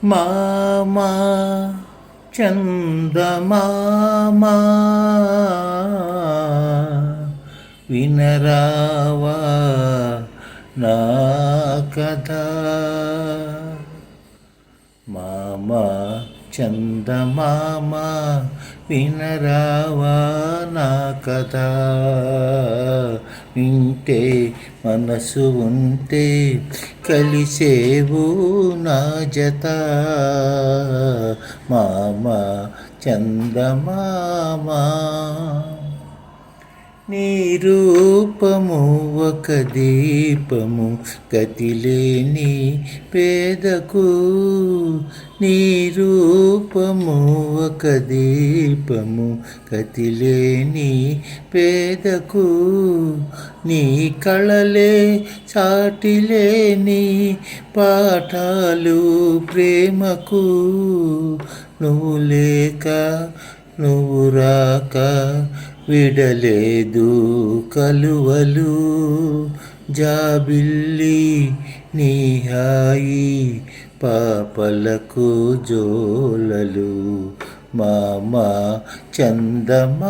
మామా చందమామా వినరావా నా కథ. మామా చందమామా వినరావా నా కథ. వింటే మనసు ఉంటే కలిసేవు నా జత. మామా చందమామా నీ రూపము ఒక దీపము గతిలేని పేదకు. నీ రూపము ఒక దీపము గతిలేని పేదకు. నీ కళలే చాటిలేని పాఠాలు ప్రేమకు. నువ్వు లేక నువ్వు రాక విడలేదు కలువలు. జాబిల్లి నీ హాయి పాపలకు జోలలు. మామా చందమామా